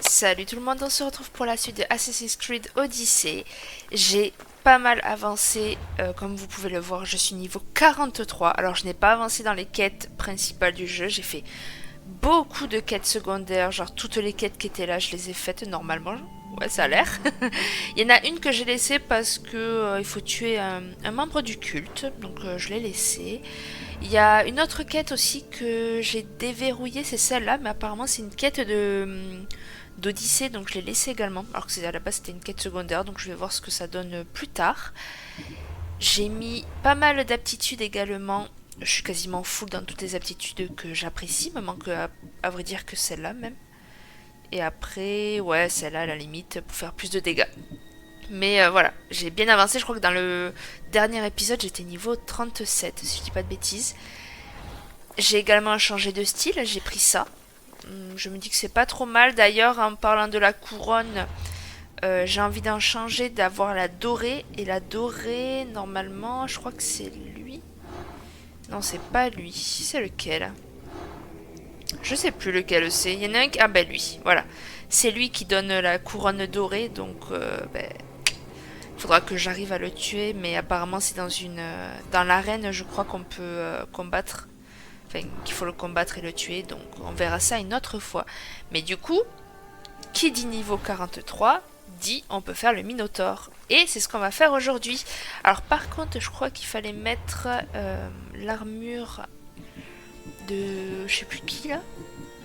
Salut tout le monde, on se retrouve pour la suite de Assassin's Creed Odyssey. J'ai pas mal avancé, comme vous pouvez le voir, je suis niveau 43. Alors je n'ai pas avancé dans les quêtes principales du jeu, j'ai fait beaucoup de quêtes secondaires, genre toutes les quêtes qui étaient là, je les ai faites normalement. Ouais, ça a l'air. Il y en a une que j'ai laissée parce que il faut tuer un membre du culte, donc je l'ai laissée. Il y a une autre quête aussi que j'ai déverrouillée, c'est celle-là, mais apparemment c'est une quête de d'Odyssée, donc je l'ai laissée également, alors que à la base c'était une quête secondaire, donc je vais voir ce que ça donne plus tard. J'ai mis pas mal d'aptitudes également, je suis quasiment full dans toutes les aptitudes que j'apprécie, me manque à vrai dire que celle-là même. Et après, ouais, celle-là à la limite pour faire plus de dégâts. Mais voilà, j'ai bien avancé, je crois que dans le dernier épisode j'étais niveau 37, si je dis pas de bêtises. J'ai également changé de style, j'ai pris ça. Je me dis que c'est pas trop mal. D'ailleurs, en parlant de la couronne, j'ai envie d'en changer, d'avoir la dorée. Et la dorée, normalement, je crois que c'est lui. Non, c'est pas lui. C'est lequel? Je sais plus lequel c'est. Il y en a un qui... Ah ben lui, voilà. C'est lui qui donne la couronne dorée, donc ben, faudra que j'arrive à le tuer. Mais apparemment, c'est dans une... dans l'arène, je crois qu'on peut combattre. Enfin, qu'il faut le combattre et le tuer, donc on verra ça une autre fois. Mais du coup, qui dit niveau 43 dit on peut faire le Minotaure. Et c'est ce qu'on va faire aujourd'hui. Alors par contre, je crois qu'il fallait mettre l'armure de... je sais plus qui là.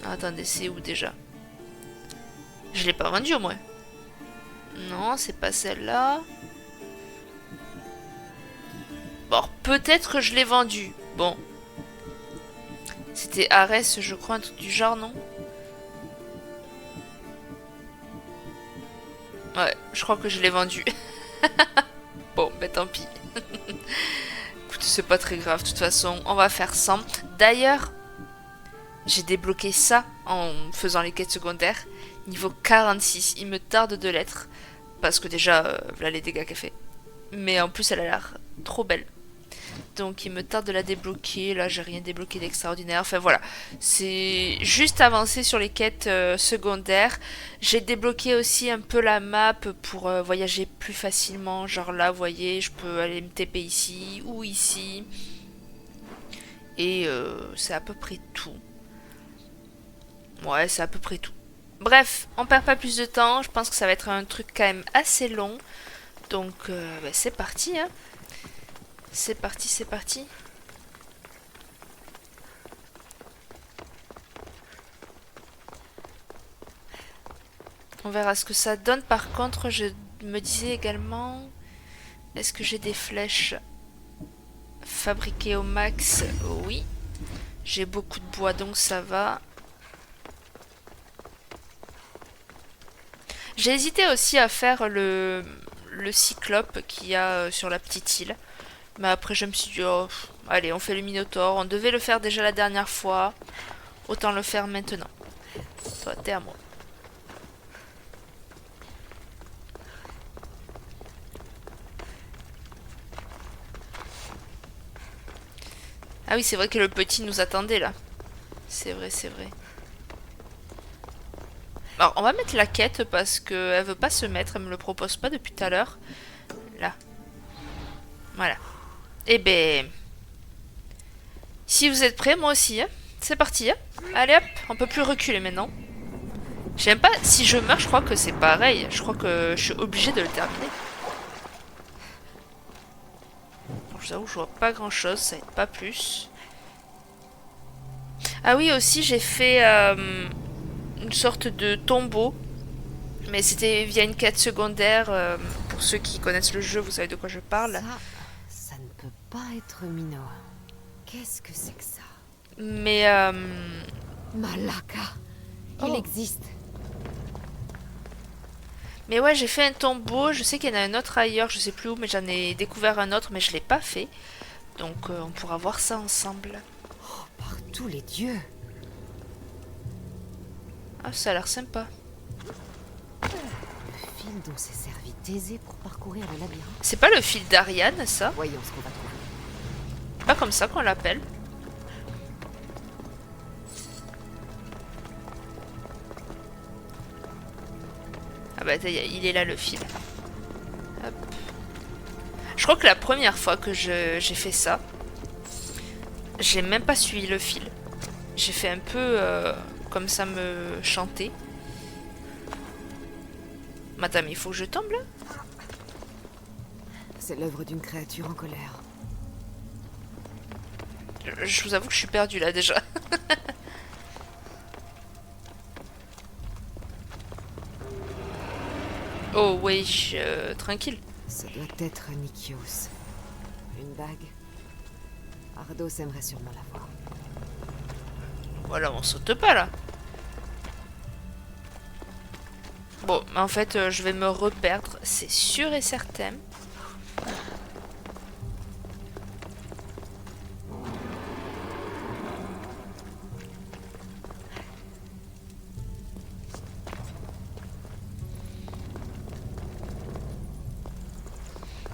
Ah, attendez, c'est où déjà? Je l'ai pas vendue au moins. Non, c'est pas celle-là. Bon, peut-être que je l'ai vendue. Bon. C'était Arès, je crois, un truc du genre, non? Ouais, je crois que je l'ai vendue. Bon, ben tant pis. Écoute, c'est pas très grave, de toute façon, on va faire sans. D'ailleurs, j'ai débloqué ça en faisant les quêtes secondaires. Niveau 46, il me tarde de l'être. Parce que déjà, voilà les dégâts qu'elle fait. Mais en plus, elle a l'air trop belle. Donc il me tarde de la débloquer. Là, j'ai rien débloqué d'extraordinaire. Enfin voilà, c'est juste avancé sur les quêtes secondaires. J'ai débloqué aussi un peu la map pour voyager plus facilement. Genre là, vous voyez, je peux aller me TP ici ou ici. Et c'est à peu près tout. Ouais, c'est à peu près tout. Bref, on perd pas plus de temps. Je pense que ça va être un truc quand même assez long. Donc bah, c'est parti, hein. C'est parti, c'est parti. On verra ce que ça donne. Par contre, je me disais également... Est-ce que j'ai des flèches fabriquées au max? Oui. J'ai beaucoup de bois, donc ça va. J'ai hésité aussi à faire le cyclope qu'il y a sur la petite île. Mais après, je me suis dit, oh, allez, on fait le Minotaure. On devait le faire déjà la dernière fois. Autant le faire maintenant. Toi, t'es à moi. Ah oui, c'est vrai que le petit nous attendait là. C'est vrai, c'est vrai. Alors, on va mettre la quête parce qu'elle veut pas se mettre. Elle me le propose pas depuis tout à l'heure. Là. Voilà. Eh ben... Si vous êtes prêts, moi aussi. Hein. C'est parti. Hein. Allez hop, on peut plus reculer maintenant. Je sais même pas, si je meurs, je crois que c'est pareil. Je crois que je suis obligée de le terminer. Bon, je vous avoue, je vois pas grand chose, ça aide pas plus. Ah oui, aussi, j'ai fait une sorte de tombeau. Mais c'était via une quête secondaire. Pour ceux qui connaissent le jeu, vous savez de quoi je parle. Ça ne peut pas être Minoa. Qu'est-ce que c'est que ça? Mais Malaka. Il oh. existe. Mais ouais, j'ai fait un tombeau. Je sais qu'il y en a un autre ailleurs, je sais plus où, mais j'en ai découvert un autre, mais je l'ai pas fait. Donc on pourra voir ça ensemble. Oh, par tous les dieux. Ah, ça a l'air sympa. Le fil dont s'est servi Thésée pour parcourir le labyrinthe. C'est pas le fil d'Ariane, ça? Voyons ce qu'on va trouver. Pas comme ça qu'on l'appelle. Ah bah il est là le fil. Hop. Je crois que la première fois que j'ai fait ça, j'ai même pas suivi le fil. J'ai fait un peu comme ça me chantait. Madame, il faut que je tombe là? C'est l'œuvre d'une créature en colère. Je vous avoue que je suis perdue là déjà. Oh wesh, tranquille. Ça doit être Nikios. Une bague. Ardos aimerait sûrement l'avoir. Voilà, on saute pas là. Bon, en fait, je vais me reperdre, c'est sûr et certain.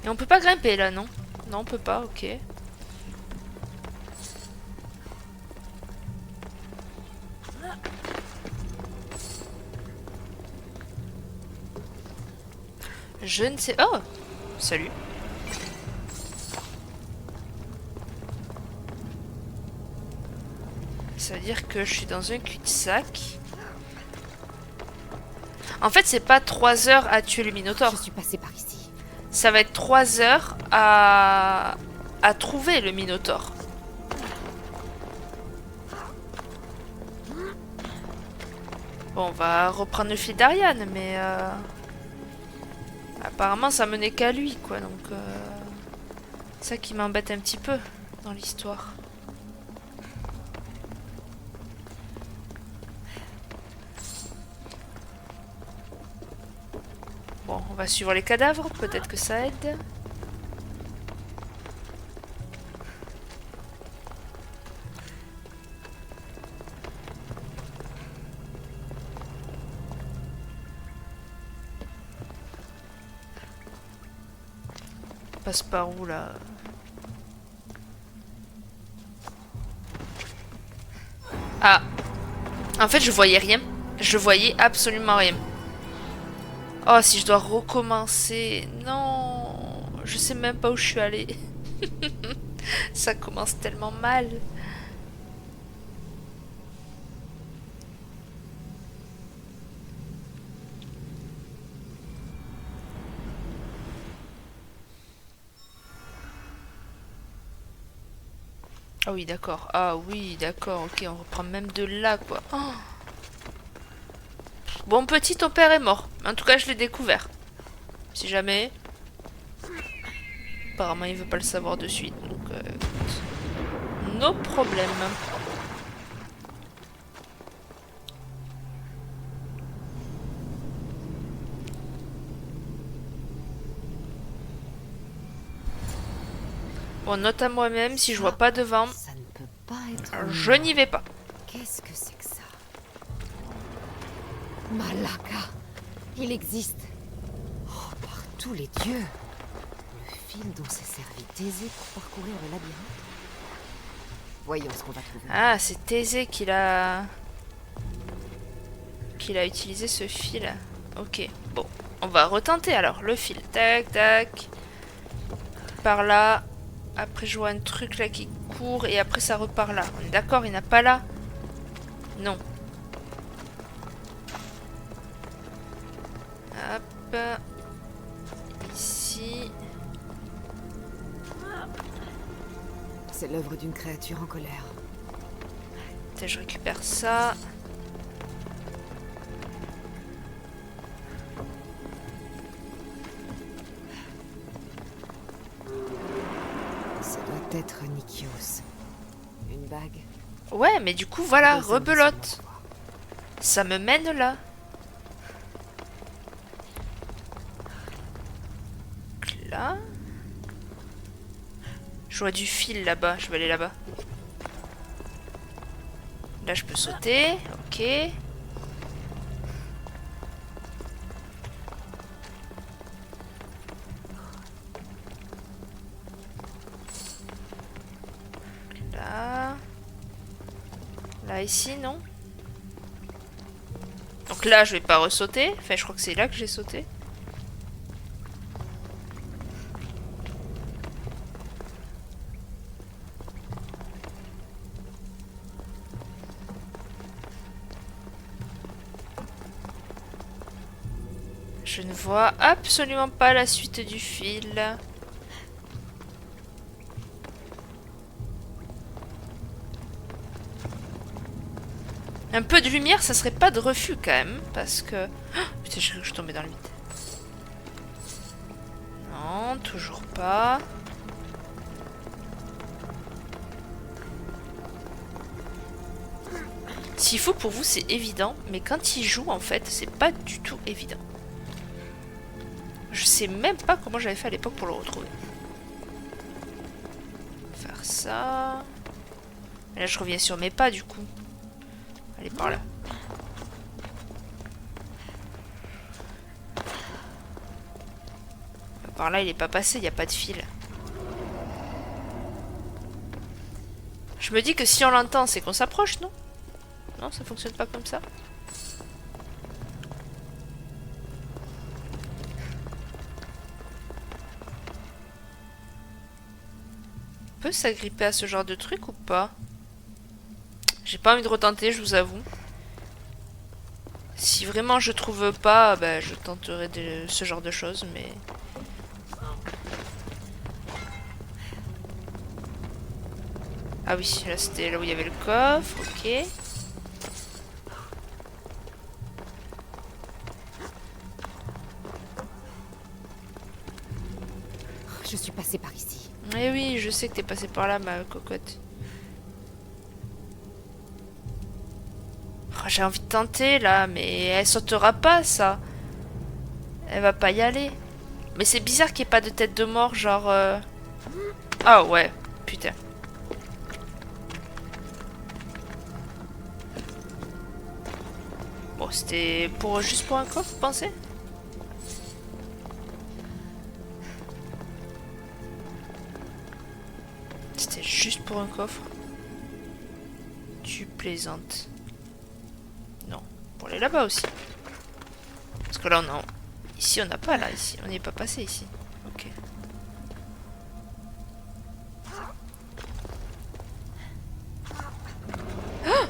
Et on peut pas grimper là, non? Non, on peut pas, ok. Je ne sais... Oh! Salut. Ça veut dire que je suis dans un cul-de-sac. En fait, c'est pas 3 heures à tuer le Minotaure. Je suis passée par ici. Ça va être 3 heures à trouver le Minotaure. Bon, on va reprendre le fil d'Ariane, mais... apparemment, ça menait qu'à lui, quoi, donc... C'est ça qui m'embête un petit peu dans l'histoire. Bon, on va suivre les cadavres, peut-être que ça aide. On passe par où là? Ah! En fait, je voyais rien. Je voyais absolument rien. Oh, si je dois recommencer... Non! Je sais même pas où je suis allée. Ça commence tellement mal. Ah oui, d'accord. Ah oui, d'accord. Ok, on reprend même de là, quoi. Oh. Bon, petit, ton père est mort. En tout cas, je l'ai découvert. Si jamais... Apparemment, il veut pas le savoir de suite. Donc, no problème. Bon, note à moi-même, si je vois pas devant, Ça ne peut pas être... je n'y vais pas. Qu'est-ce que c'est que ça? Malaka! Il existe. Oh, par tous les dieux! Le fil dont s'est servi Thésée pour parcourir le labyrinthe. Voyons ce qu'on va trouver. Ah, c'est Thésée qu'il a utilisé ce fil. Ok, bon. On va retenter alors le fil. Tac, tac. Par là. Après, je vois un truc là qui court et après, ça repart là. On est d'accord, il n'a pas là? Non. Hop. Ici. C'est l'œuvre d'une créature en colère. Je récupère ça. Ça doit être Nikios. Une bague. Ouais, mais du coup, voilà, Ardos aimerait rebelote. sûrement l'avoir. Ça me mène là. Là. Je vois du fil là-bas. Je vais aller là-bas. Là, je peux sauter. Ok. Là. Là, ici, non? Donc Donc là, je vais pas ressauter. Enfin, je crois que c'est là que j'ai sauté. Je ne vois absolument pas la suite du fil. Un peu de lumière, ça serait pas de refus quand même, parce que... Oh, putain, j'ai cru que je tombais dans le vide. Non, toujours pas. S'il faut pour vous, c'est évident, mais quand il joue, en fait, c'est pas du tout évident. Je sais même pas comment j'avais fait à l'époque pour le retrouver. Faire ça... Et là, je reviens sur mes pas, du coup. Allez, par là. Par là, il est pas passé, il n'y a pas de fil. Je me dis que si on l'entend, c'est qu'on s'approche, non? Non, ça fonctionne pas comme ça. On peut s'agripper à ce genre de truc ou pas? J'ai pas envie de retenter, je vous avoue. Si vraiment je trouve pas, bah, je tenterai ce genre de choses, mais... Ah oui, là c'était là où il y avait le coffre, ok. Je suis passée par ici. Eh oui, je sais que t'es passé par là, ma cocotte. Oh, j'ai envie de tenter là, mais elle sautera pas, ça. Elle va pas y aller. Mais c'est bizarre qu'il n'y ait pas de tête de mort, genre... Ah ouais, putain. Bon, c'était pour juste pour un coffre, vous pensez? C'était juste pour un coffre. Tu plaisantes. Non, pour aller là-bas aussi. Parce que là, on a... Ici, on n'a pas, là, ici. On n'est pas passé, ici. Ok. Ah!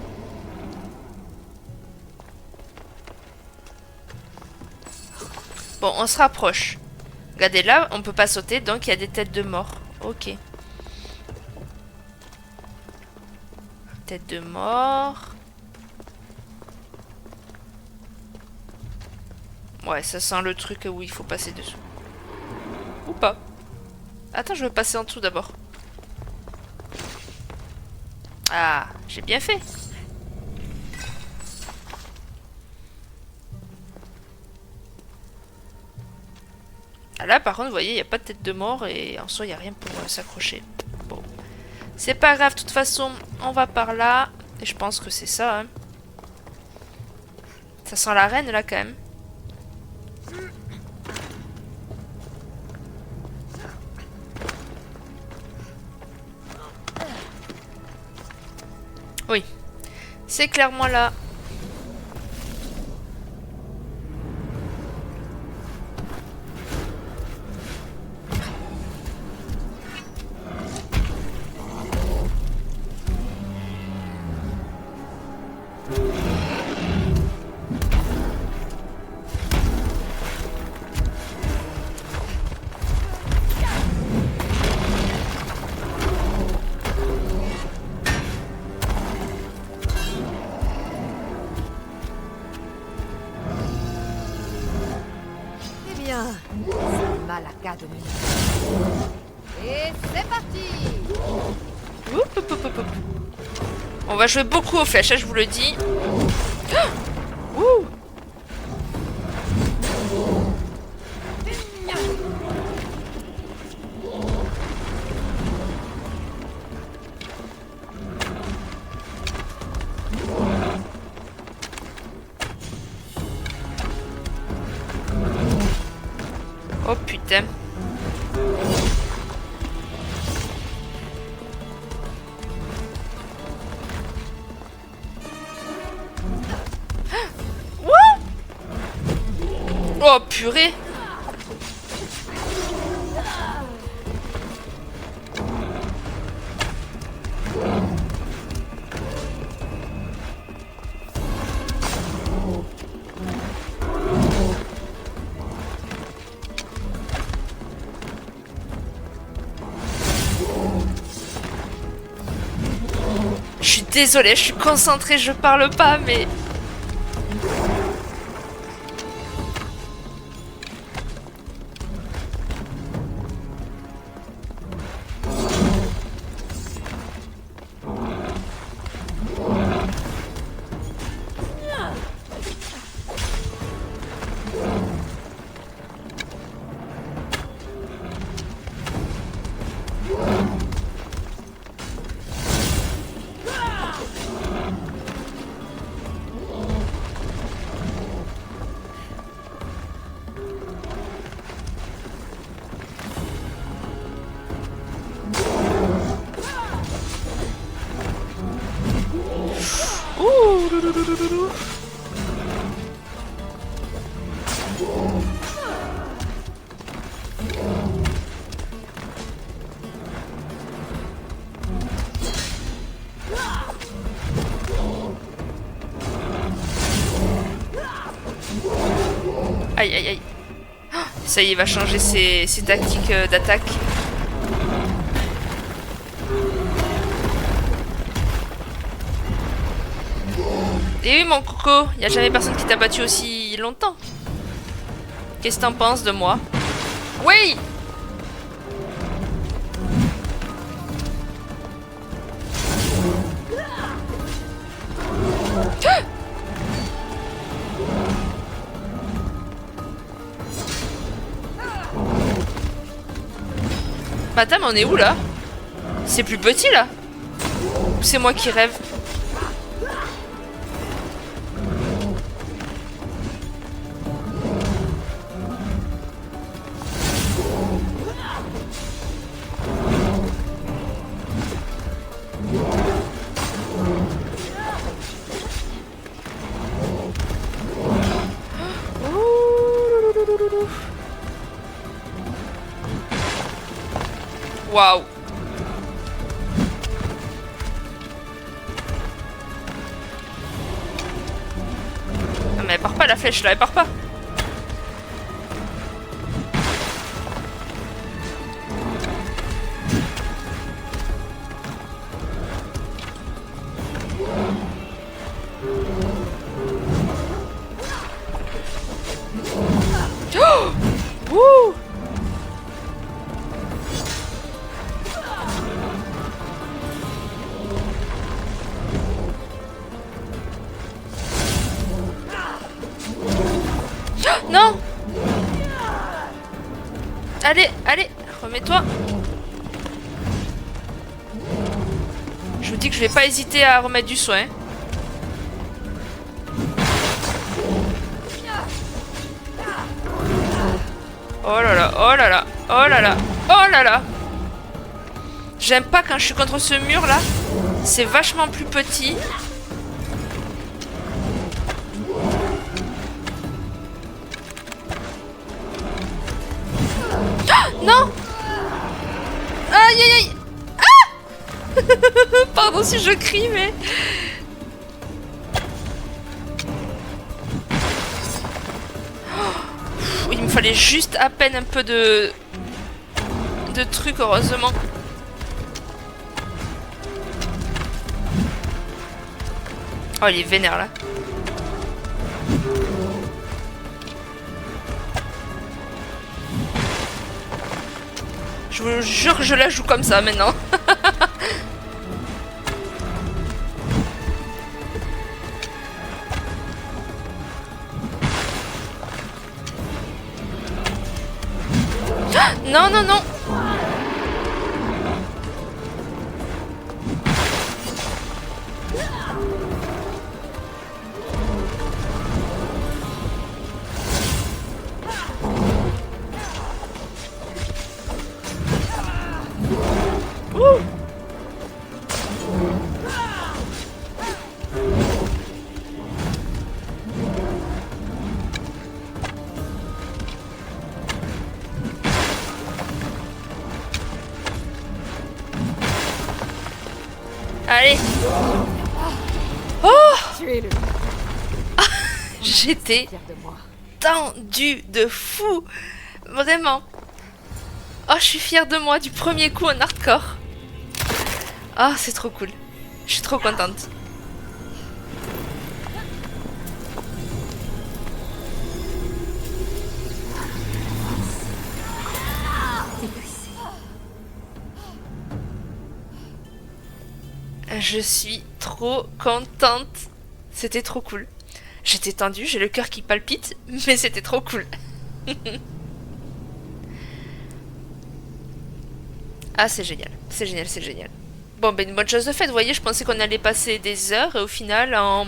Bon, on se rapproche. Regardez, là, on peut pas sauter, donc il y a des têtes de mort. Ok. Tête de mort. Ouais, ça sent le truc où il faut passer dessous. Ou pas. Attends, je veux passer en dessous d'abord. Ah, j'ai bien fait. Ah là, par contre, vous voyez, il n'y a pas de tête de mort et en soi, il n'y a rien pour s'accrocher. Bon. C'est pas grave, de toute façon, on va par là. Et je pense que c'est ça. Hein. Ça sent la reine, là, quand même. Oui. C'est clairement là. Eh bien, c'est Malaka Dominique. Et c'est parti. Oup, oup, oup, oup, oup. On va jouer beaucoup aux flèches, hein, je vous le dis. Ah ouh. Oh putain. What? Oh purée. Je suis désolée, je suis concentrée, je parle pas, mais... Aïe aïe aïe. Ça y est, il va changer ses tactiques d'attaque. Et oui mon coco, y a jamais personne qui t'a battu aussi longtemps. Qu'est-ce que t'en penses de moi? Oui! Madame, on est où là? C'est plus petit là? Ou c'est moi qui rêve? Waouh. Ah mais elle part pas la flèche là, elle part pas. Oh! Wouh! Non! Allez, allez, remets-toi. Je vous dis que je vais pas hésiter à remettre du soin. Oh là là, oh là là, oh là là, oh là là. J'aime pas quand je suis contre ce mur là. C'est vachement plus petit. Non! Aïe aïe aïe! Ah! Pardon si je crie, mais... Il me fallait juste à peine un peu de trucs, heureusement. Oh, il est vénère là. Je vous jure que je la joue comme ça maintenant. Non, non, non. Allez. Oh, Tuez-le. j'étais Fier de moi. tendue de fou. Vraiment. Oh, je suis fière de moi du premier coup en hardcore. Ah, c'est trop cool. Je suis trop contente. Je suis trop contente. C'était trop cool. J'étais tendue, j'ai le cœur qui palpite, mais c'était trop cool. Ah, c'est génial. C'est génial, c'est génial. Bon, ben une bonne chose de faite. Vous voyez, je pensais qu'on allait passer des heures et au final, en...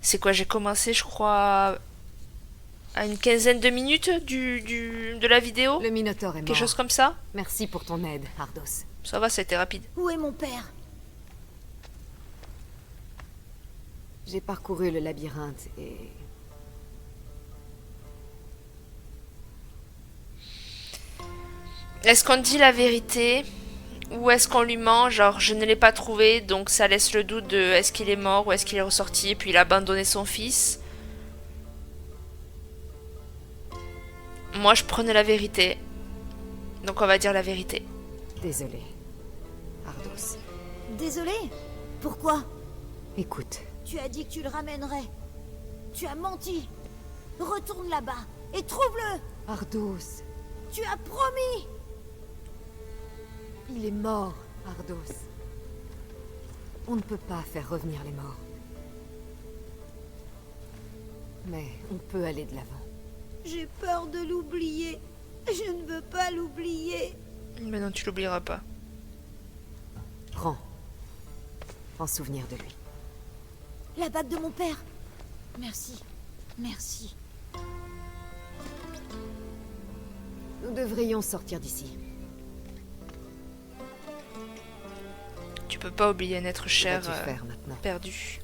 C'est quoi, j'ai commencé, je crois, à une quinzaine de minutes de la vidéo. Le Minotaure est mort. Quelque chose comme ça. Merci pour ton aide, Ardos. Ça va, ça a été rapide. Où est mon père? J'ai parcouru le labyrinthe et... Est-ce qu'on dit la vérité ou est-ce qu'on lui ment? Genre, je ne l'ai pas trouvé, donc ça laisse le doute de est-ce qu'il est mort ou est-ce qu'il est ressorti et puis il a abandonné son fils. Moi, je prenais la vérité. Donc on va dire la vérité. Désolé, Ardos. Désolé. Pourquoi? Écoute, Tu as dit que tu le ramènerais. Tu as menti. Retourne là-bas et trouve-le. Ardos, Tu as promis. il est mort, Ardos. On ne peut pas faire revenir les morts. Mais on peut aller de l'avant. J'ai peur de l'oublier. Je ne veux pas l'oublier. Mais non, tu l'oublieras pas. Prends. En souvenir de lui. La bague de mon père. Merci. Merci. Nous devrions sortir d'ici. Tu peux pas oublier un être Que cher vas-tu faire maintenant? perdu.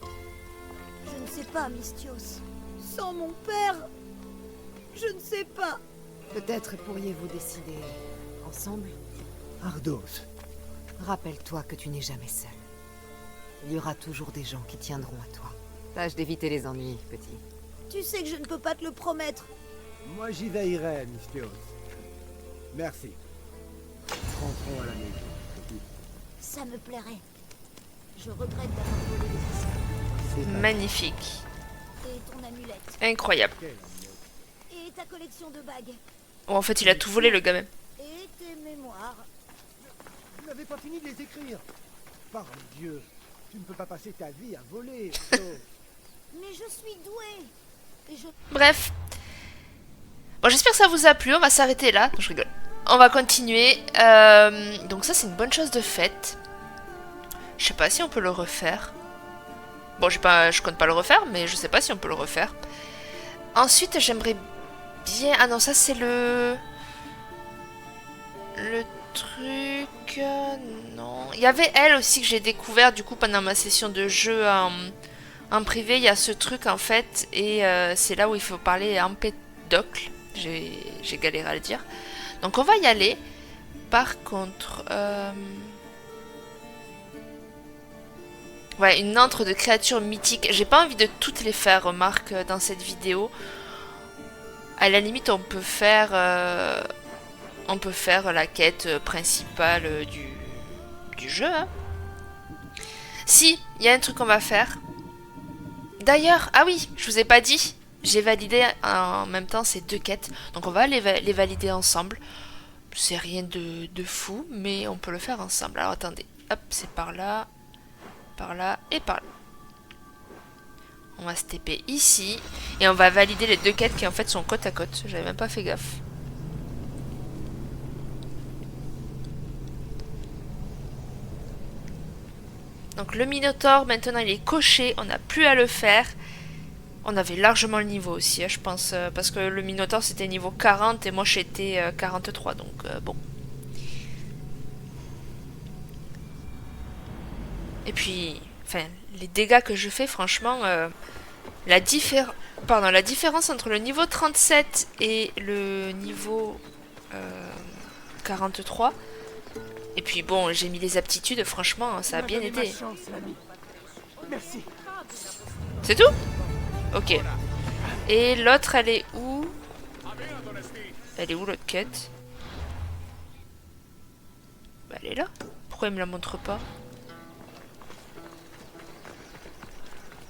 Je ne sais pas, Mystios. Sans mon père, je ne sais pas. Peut-être pourriez-vous décider ensemble? Ardos, Rappelle-toi que tu n'es jamais seul. Il y aura toujours des gens qui tiendront à toi. Tâche d'éviter les ennuis, petit. Tu sais que je ne peux pas te le promettre. moi j'y veillerai, Mystios. Merci. Rentrons à la maison. Ça me plairait. Je regrette d'avoir volé les esprits. C'est pas Magnifique. Et ton amulette. Incroyable. grave. Et ta collection de bagues. Oh, en fait, il a tout volé, le gars même. Et tes mémoires. Vous n'avez pas fini de les écrire. Par Dieu, tu ne peux pas passer ta vie à voler. Ardos. Mais je suis douée. Et je... Bref. Bon, j'espère que ça vous a plu. On va s'arrêter là. Non, je rigole. On va continuer. Donc ça, c'est une bonne chose de faite. Je sais pas si on peut le refaire. Bon, je compte pas le refaire, mais je sais pas si on peut le refaire. Ensuite, j'aimerais bien... Ah non, ça, c'est le... Le truc... non. Il y avait elle aussi que j'ai découvert, du coup, pendant ma session de jeu en privé. Il y a ce truc, en fait. Et c'est là où il faut parler Empédocle. J'ai galéré à le dire. Donc on va y aller. Par contre... ouais, une antre de créatures mythiques. J'ai pas envie de toutes les faire, remarque, dans cette vidéo. À la limite, on peut faire la quête principale du jeu. Hein. Si, il y a un truc qu'on va faire. D'ailleurs, ah oui, je vous ai pas dit. J'ai validé en même temps ces deux quêtes. Donc on va les valider ensemble. C'est rien de fou, mais on peut le faire ensemble. Alors attendez, hop, c'est par là et par là. On va se TP ici. Et on va valider les deux quêtes qui en fait sont côte à côte. J'avais même pas fait gaffe. Donc le Minotaure, maintenant il est coché. On n'a plus à le faire. On avait largement le niveau aussi, hein, je pense. Parce que le Minotaure c'était niveau 40 et moi j'étais 43. Donc bon. Et puis, enfin, les dégâts que je fais, franchement, la différence entre le niveau 37 et le niveau 43, Et puis bon, j'ai mis les aptitudes, franchement, ça a bien donné ma aidé. chance, l'ami. Merci. C'est tout? Ok. Et l'autre, elle est où? Elle est où l'autre quête? Bah, elle est là. Pourquoi il me la montre pas?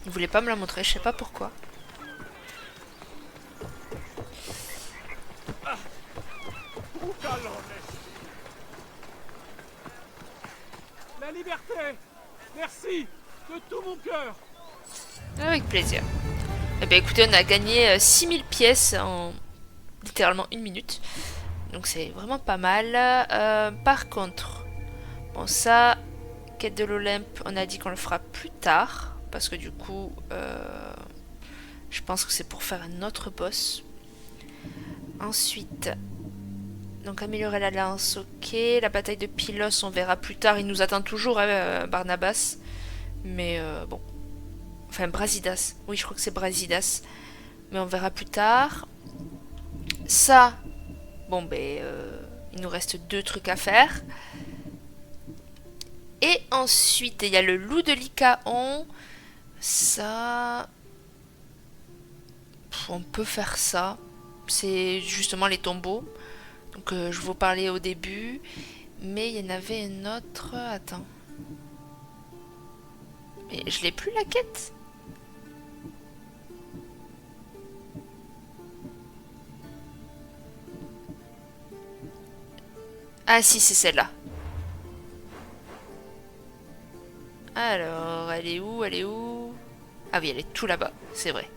Il voulait pas me la montrer, je sais pas pourquoi. La liberté. Merci de tout mon cœur. Avec plaisir. Eh ben écoutez, on a gagné 6000 pièces en littéralement 1 minute. Donc c'est vraiment pas mal. Par contre, bon ça, quête de l'Olympe, on a dit qu'on le fera plus tard. Parce que du coup, je pense que c'est pour faire un autre boss. Ensuite, donc améliorer la lance, ok. La bataille de Pylos, on verra plus tard. Il nous attend toujours, hein, Barnabas. Mais bon. Enfin, Brasidas. Oui, je crois que c'est Brasidas. Mais on verra plus tard. Ça, bon, ben, il nous reste 2 trucs à faire. Et ensuite, il y a le loup de Lycaon. Ça... on peut faire ça. C'est justement les tombeaux. Donc, je vous parlais au début. Mais il y en avait un autre... Attends. Mais je l'ai plus, la quête. Ah si, c'est celle-là. Alors, elle est où? Elle est où? Ah oui, elle est tout là-bas. C'est vrai.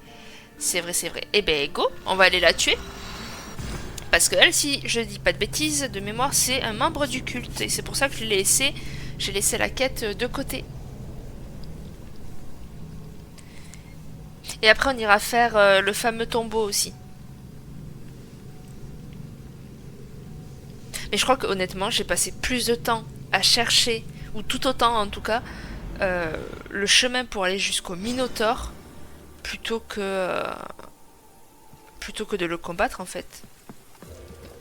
C'est vrai, c'est vrai. Eh ben, go, on va aller la tuer. Parce que elle, si je dis pas de bêtises, de mémoire, c'est un membre du culte. Et c'est pour ça que je l'ai laissé. J'ai laissé la quête de côté. Et après, on ira faire le fameux tombeau aussi. Mais je crois que honnêtement, j'ai passé plus de temps à chercher, ou tout autant en tout cas, le chemin pour aller jusqu'au Minotaure, plutôt que de le combattre en fait.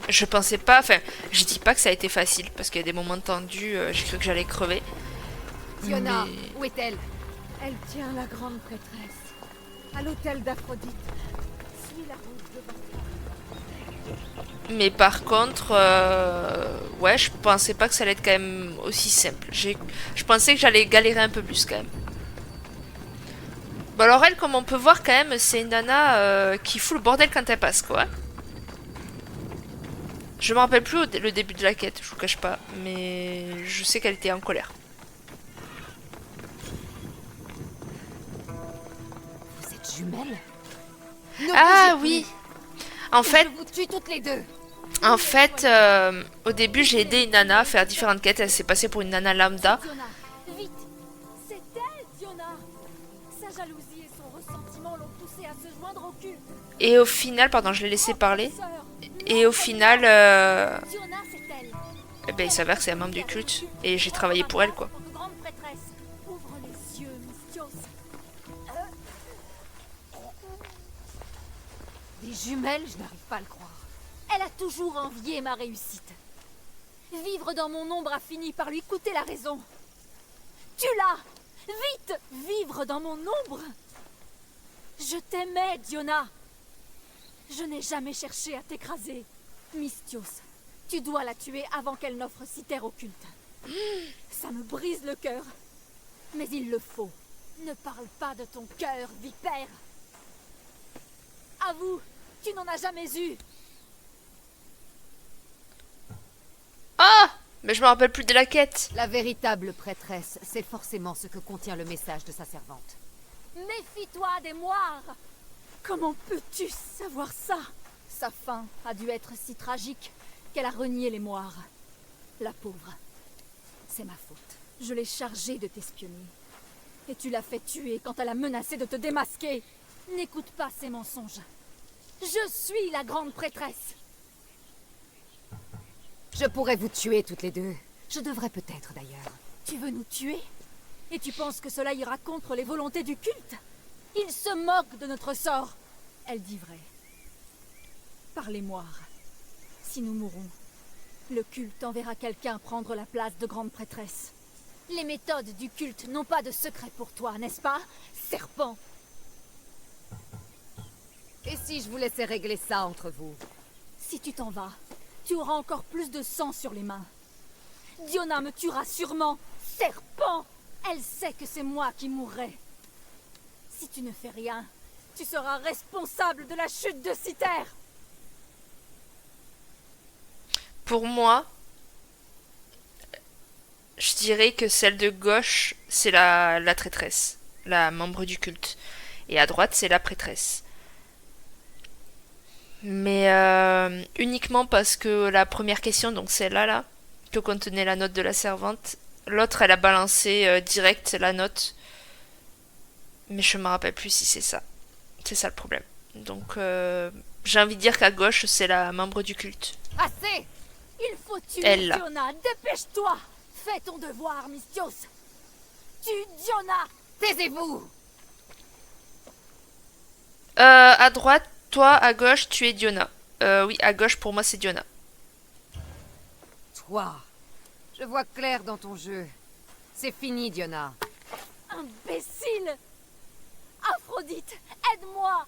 Je pensais pas, enfin, je dis pas que ça a été facile, parce qu'il y a des moments tendus, j'ai cru que j'allais crever. Fiona, Mais- où est-elle? Elle tient la grande prêtresse à l'hôtel d'Aphrodite. Suis la route devant toi. Mais par contre, ouais, je pensais pas que ça allait être quand même aussi simple. Je pensais que j'allais galérer un peu plus quand même. Bon alors elle, comme on peut voir quand même, c'est une nana qui fout le bordel quand elle passe quoi. Je me rappelle plus le début de la quête, je vous cache pas, mais je sais qu'elle était en colère. Vous êtes jumelles? Ah oui. En fait, Je vous tue toutes les deux. au début j'ai aidé une nana à faire différentes quêtes. Elle s'est passée pour une nana lambda. Diona, vite. C'est elle, Diona. Sa jalousie et son ressentiment l'ont poussée à se joindre au culte. Et au final, pardon, je l'ai laissé parler. Sœur, Et au final, Diona, c'est elle. eh ben, il s'avère que c'est un membre du culte. Et j'ai travaillé pour elle quoi. En tant que grande prêtresse. Ouvre les yeux, Mystios. Des jumelles, je n'arrive pas à le croire. Elle a toujours envié ma réussite. Vivre dans mon ombre a fini par lui coûter la raison. Tue-la! Vite! Vivre dans mon ombre! Je t'aimais, Diona. Je n'ai jamais cherché à t'écraser. Mystios, tu dois la tuer avant qu'elle n'offre si terre occulte. Ça me brise le cœur. Mais il le faut. Ne parle pas de ton cœur, vipère. Avoue, tu n'en as jamais eu. Ah! Mais je me rappelle plus de la quête. La véritable prêtresse, c'est forcément ce que contient le message de sa servante. Méfie-toi des moires. Comment peux-tu savoir ça? Sa fin a dû être si tragique qu'elle a renié les moires. La pauvre. C'est ma faute. Je l'ai chargée de t'espionner. Et tu l'as fait tuer quand elle a menacé de te démasquer. N'écoute pas ces mensonges. Je suis la grande prêtresse. Je pourrais vous tuer toutes les deux. Je devrais peut-être d'ailleurs. Tu veux nous tuer? Et tu penses que cela ira contre les volontés du culte? Il se moque de notre sort. Elle dit vrai. Par les moires. Si nous mourons, Le culte enverra quelqu'un prendre la place de grande prêtresse. Les méthodes du culte n'ont pas de secret pour toi, n'est-ce pas, serpent? Et si je vous laissais régler ça entre vous? Si tu t'en vas, tu auras encore plus de sang sur les mains. Diona me tuera sûrement, serpent! Elle sait que c'est moi qui mourrai. Si tu ne fais rien, tu seras responsable de la chute de Citer. Pour moi, je dirais que celle de gauche, c'est la traîtresse, la membre du culte. Et à droite, c'est la prêtresse. Mais uniquement parce que la première question, donc celle-là, là, que contenait la note de la servante, l'autre, elle a balancé direct la note. Mais je me rappelle plus si c'est ça. C'est ça le problème. Donc, j'ai envie de dire qu'à gauche, c'est la membre du culte. Assez! Il faut tuer Elle, là. Diona, dépêche-toi! Fais ton devoir, Mystios! Tue Diona! Taisez-vous! À droite, toi, à gauche, tu es Diona. Oui, à gauche, pour moi, c'est Diona. Toi, je vois clair dans ton jeu. C'est fini, Diona. Imbécile! Aphrodite, aide-moi!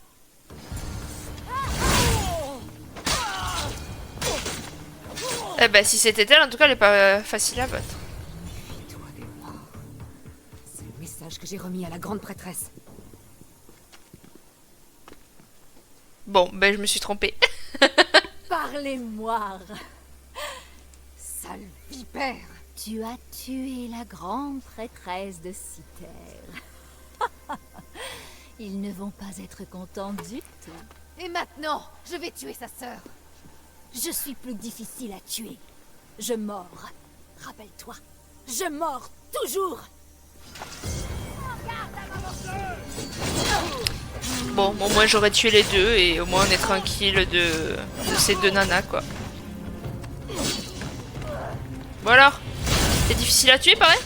Eh ben, si c'était elle, en tout cas, elle est pas facile à battre. Méfie-toi des morts. C'est le message que j'ai remis à la grande prêtresse. Bon, ben, je me suis trompée. Parlez-moi! Sale vipère! Tu as tué la grande prêtresse de Citer. Ils ne vont pas être contents du tout. Et maintenant, je vais tuer sa sœur. Je suis plus difficile à tuer. Je mords. Rappelle-toi. Je mords toujours. Bon, au moins, j'aurais tué les deux et au moins, on est tranquille de ces deux nanas, quoi. Bon alors, c'est difficile à tuer, pareil?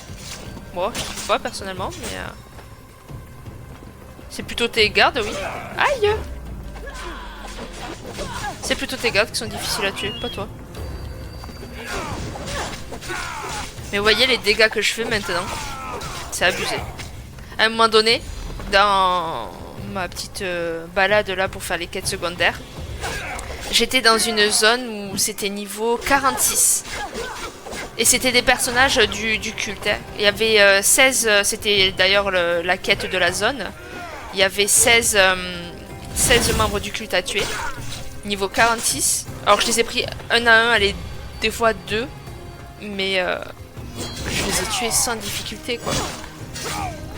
Bon, je trouve pas, personnellement, mais... C'est plutôt tes gardes, oui. Aïe! C'est plutôt tes gardes qui sont difficiles à tuer, pas toi. Mais vous voyez les dégâts que je fais maintenant? C'est abusé. À un moment donné, dans ma petite balade là pour faire les quêtes secondaires, j'étais dans une zone où c'était niveau 46. Et c'était des personnages du culte. Hein. Il y avait 16, c'était d'ailleurs la quête de la zone. Il y avait 16 membres du culte à tuer. Niveau 46. Alors je les ai pris un à un, allez, des fois deux. Mais je les ai tués sans difficulté, quoi.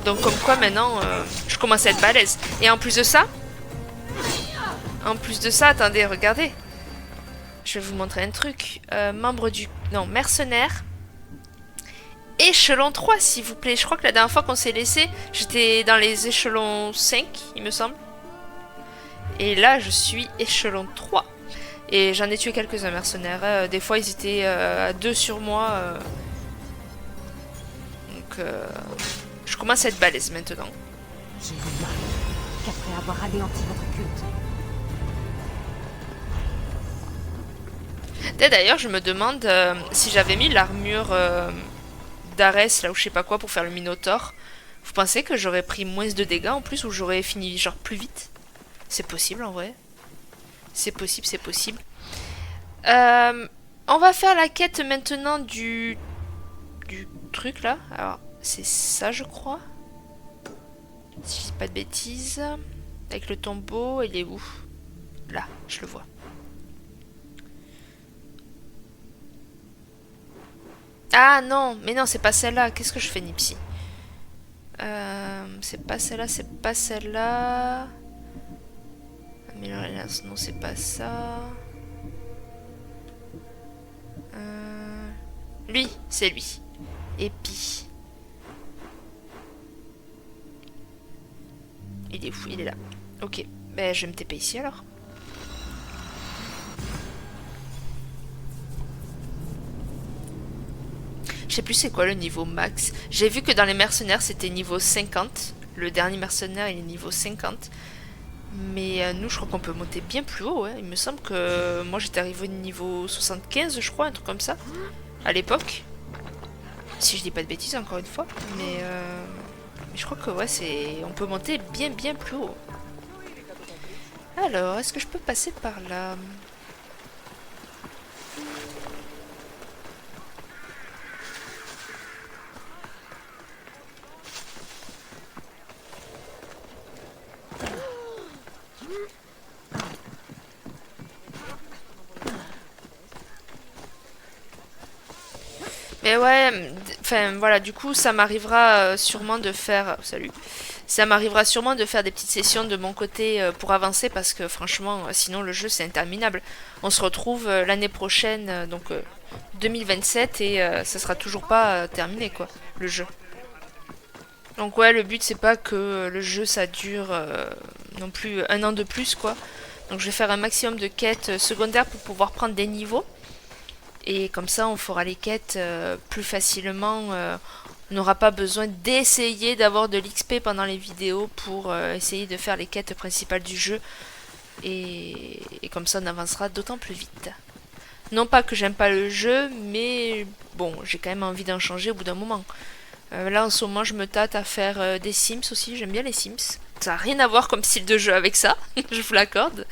Donc comme quoi maintenant, je commence à être balèze. Et en plus de ça, attendez, regardez. Je vais vous montrer un truc. Membre du... Non, mercenaire. Échelon 3, s'il vous plaît. Je crois que la dernière fois qu'on s'est laissé, j'étais dans les échelons 5, il me semble. Et là, je suis échelon 3. Et j'en ai tué quelques-uns mercenaires. Des fois, ils étaient à 2 sur moi. Donc, je commence à être balèze maintenant. J'ai remarqué qu'après avoir anéanti votre culte... D'ailleurs, je me demande si j'avais mis l'armure d'Arès, là, ou je sais pas quoi, pour faire le Minotaure. Vous pensez que j'aurais pris moins de dégâts en plus, ou j'aurais fini genre plus vite? C'est possible en vrai. C'est possible, c'est possible. On va faire la quête maintenant du truc là. Alors, c'est ça, je crois. Si je dis pas de bêtises. Avec le tombeau, il est où? Là, je le vois. Ah non, mais non, c'est pas celle-là. Qu'est-ce que je fais, Nipsy? C'est pas celle-là, c'est pas celle-là. Améliorer lance, non, c'est pas ça. Lui, c'est lui. Et puis... Il est où? Il est là. Ok, ben je vais me taper ici alors. Je sais plus c'est quoi le niveau max. J'ai vu que dans les mercenaires c'était niveau 50. Le dernier mercenaire il est niveau 50. Mais nous, je crois qu'on peut monter bien plus haut. Ouais. Il me semble que moi, j'étais arrivé au niveau 75, je crois, un truc comme ça, à l'époque. Si je dis pas de bêtises, encore une fois. Mais je crois que ouais, on peut monter bien plus haut. Alors, est-ce que je peux passer par là? Mais ouais, enfin voilà, du coup, ça m'arrivera sûrement de faire... Salut. Ça m'arrivera sûrement de faire des petites sessions de mon côté pour avancer parce que franchement, sinon le jeu c'est interminable. On se retrouve l'année prochaine, donc 2027, et ça sera toujours pas terminé quoi, le jeu. Donc ouais, le but c'est pas que le jeu ça dure non plus un an de plus quoi. Donc je vais faire un maximum de quêtes secondaires pour pouvoir prendre des niveaux. Et comme ça, on fera les quêtes plus facilement. On n'aura pas besoin d'essayer d'avoir de l'XP pendant les vidéos pour essayer de faire les quêtes principales du jeu. Et comme ça, on avancera d'autant plus vite. Non pas que j'aime pas le jeu, mais bon, j'ai quand même envie d'en changer au bout d'un moment. Là, en ce moment, je me tâte à faire des Sims aussi. J'aime bien les Sims. Ça n'a rien à voir comme style de jeu avec ça, je vous l'accorde.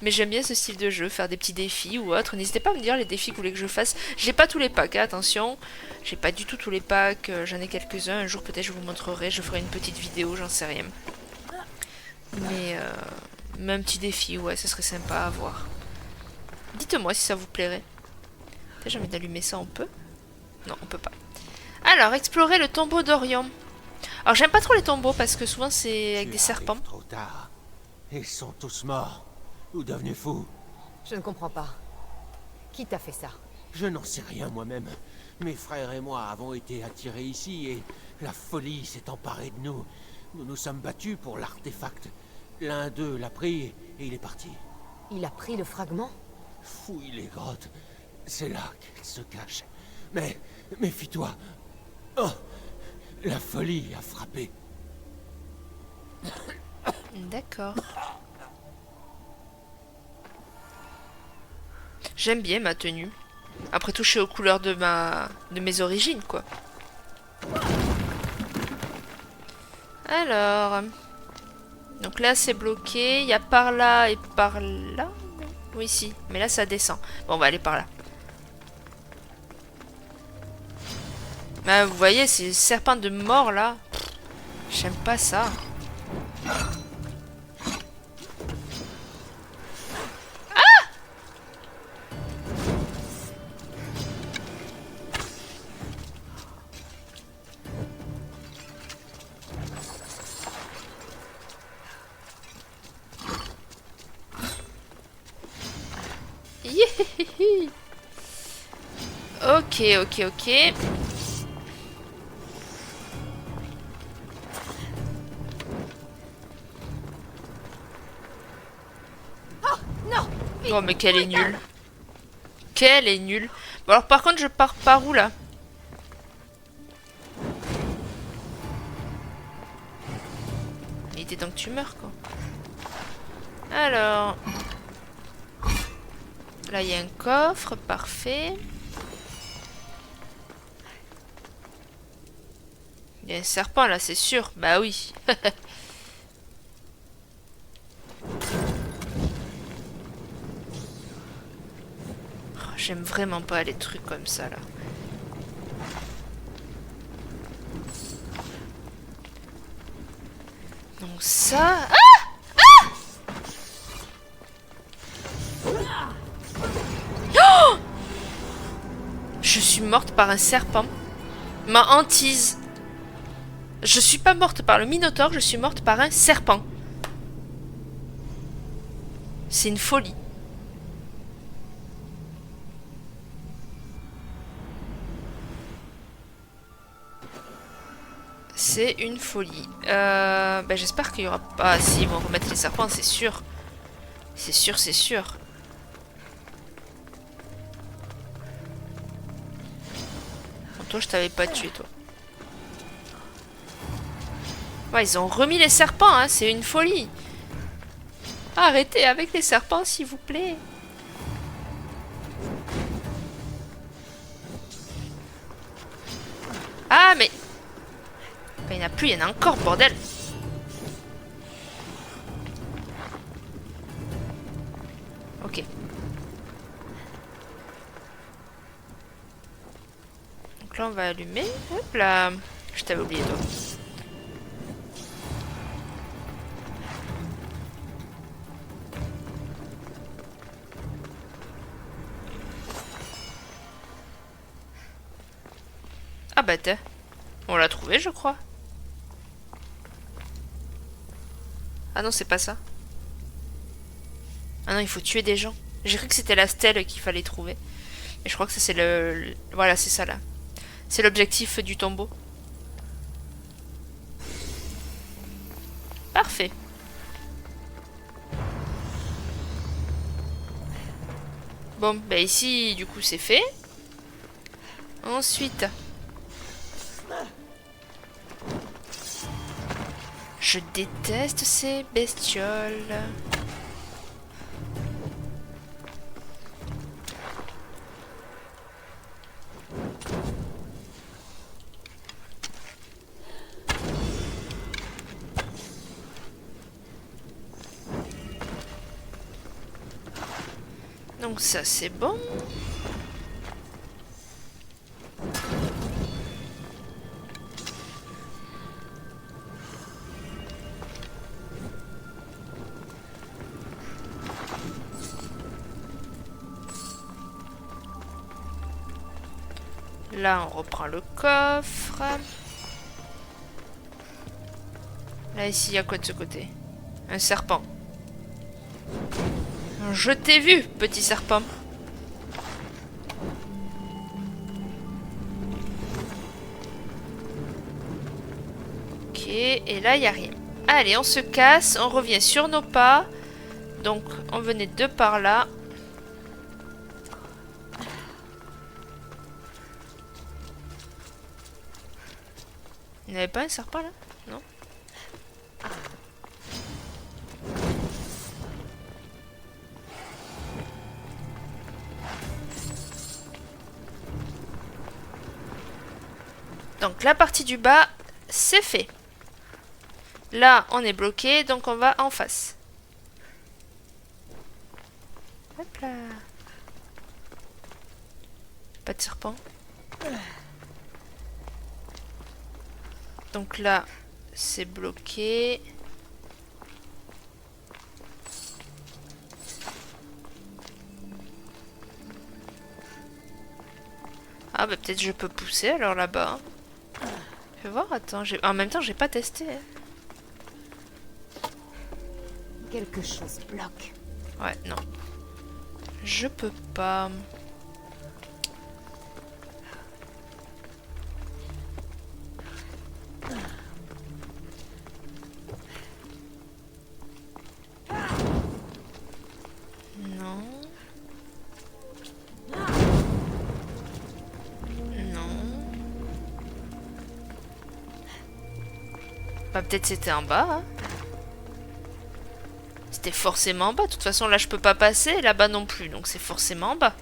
Mais j'aime bien ce style de jeu, faire des petits défis ou autre. N'hésitez pas à me dire les défis que vous voulez que je fasse. J'ai pas tous les packs, hein, attention. J'ai pas du tout tous les packs, j'en ai quelques-uns. Un jour peut-être je vous montrerai, je ferai une petite vidéo, j'en sais rien. Mais un petit défi, ouais, ça serait sympa à voir. Dites-moi si ça vous plairait. Peut-être j'ai envie d'allumer ça, on peut? Non, on peut pas. Alors, explorer le tombeau d'Orion. Alors j'aime pas trop les tombeaux parce que souvent c'est avec des serpents. Trop tard. Ils sont tous morts ou devenus fous. Je ne comprends pas. Qui t'a fait ça? Je n'en sais rien moi-même. Mes frères et moi avons été attirés ici et la folie s'est emparée de nous. Nous nous sommes battus pour l'artefact. L'un d'eux l'a pris et il est parti. Il a pris le fragment? Fouille les grottes. C'est là qu'elle se cache. Mais méfie-toi. Oh, la folie a frappé. D'accord. J'aime bien ma tenue. Après tout, je suis aux couleurs de mes origines, quoi. Alors... Donc là, c'est bloqué. Il y a par là et par là. Oui, si. Mais là, ça descend. Bon, on va aller par là. Bah, vous voyez, ces serpents de mort, là. J'aime pas ça. Yéhihi. Ok. Oh mais qu'elle est nulle. Qu'elle est nulle. Bon alors par contre je pars par où là? Il était temps que tu meurs quoi. Alors... Là il y a un coffre, parfait. Il y a un serpent là c'est sûr. Bah oui. J'aime vraiment pas les trucs comme ça là. Donc ça... Oh, je suis morte par un serpent. Ma hantise. Je suis pas morte par le Minotaure, je suis morte par un serpent. C'est une folie. C'est une folie. Ben j'espère qu'il y aura pas... Ah, si, ils vont remettre les serpents, c'est sûr. C'est sûr. Bon, toi, je t'avais pas tué, toi. Ouais, ils ont remis les serpents, hein, c'est une folie. Arrêtez avec les serpents, s'il vous plaît. Ah, mais... Quand il n'y en a plus, il y en a encore, bordel. Ok. Donc là, on va allumer. Hop là. Je t'avais oublié, toi. Ah bah t'es. On l'a trouvé, je crois. Ah non, c'est pas ça. Ah non, il faut tuer des gens. J'ai cru que c'était la stèle qu'il fallait trouver. Mais je crois que ça c'est Voilà, c'est ça là. C'est l'objectif du tombeau. Parfait. Bon, bah ici, du coup, c'est fait. Ensuite... Je déteste ces bestioles. Donc ça c'est bon. Là, on reprend le coffre. Là, ici, il y a quoi de ce côté? Un serpent. Je t'ai vu, petit serpent. Ok, et là, il n'y a rien. Allez, on se casse, on revient sur nos pas. Donc, on venait de par là. Il n'y avait pas un serpent là? Non? Donc la partie du bas, c'est fait. Là, on est bloqué, donc on va en face. Hop là. Pas de serpent. Donc là, c'est bloqué. Ah bah peut-être je peux pousser alors là-bas. Je vais voir, attends. En même temps, j'ai pas testé. Quelque chose bloque. Ouais, non. Je peux pas. Non. Non. Bah peut-être c'était en bas. Hein. C'était forcément en bas. De toute façon, là, je peux pas passer. Là-bas non plus. Donc c'est forcément en bas.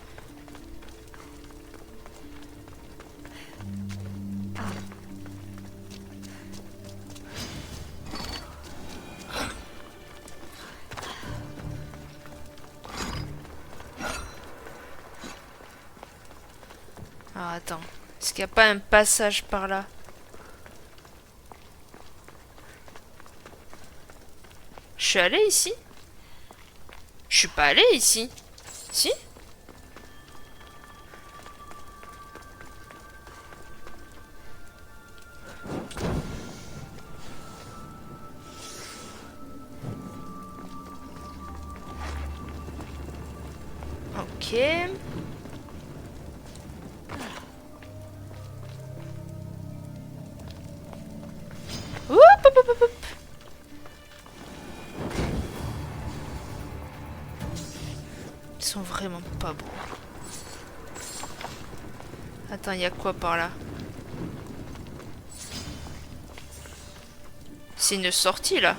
Ah, attends. Est-ce qu'il n'y a pas un passage par là? Je suis allée ici? Je suis pas allée ici. Si? Ok. Hop, hop, hop, hop, hop. Ils sont vraiment pas beaux. Attends, il y a quoi par là? C'est une sortie là.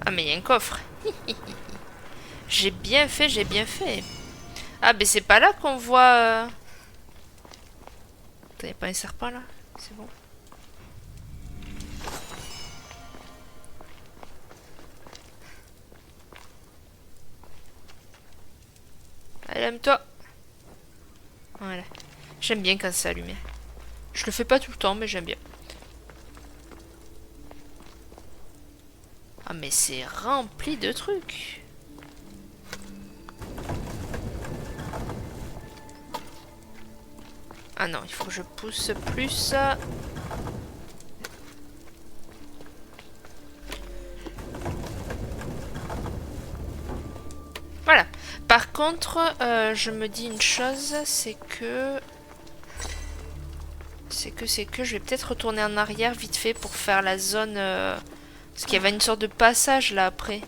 Ah, mais il y a un coffre. J'ai bien fait, j'ai bien fait. Ah, mais c'est pas là qu'on voit... T'avais pas un serpent là? C'est bon. Allez, aime-toi. Voilà. J'aime bien quand c'est allumé. Je le fais pas tout le temps, mais j'aime bien. Ah, mais c'est rempli de trucs. Ah non, il faut que je pousse plus. Voilà. Par contre, je me dis une chose, c'est que je vais peut-être retourner en arrière vite fait pour faire la zone... Parce qu'il y avait une sorte de passage là après.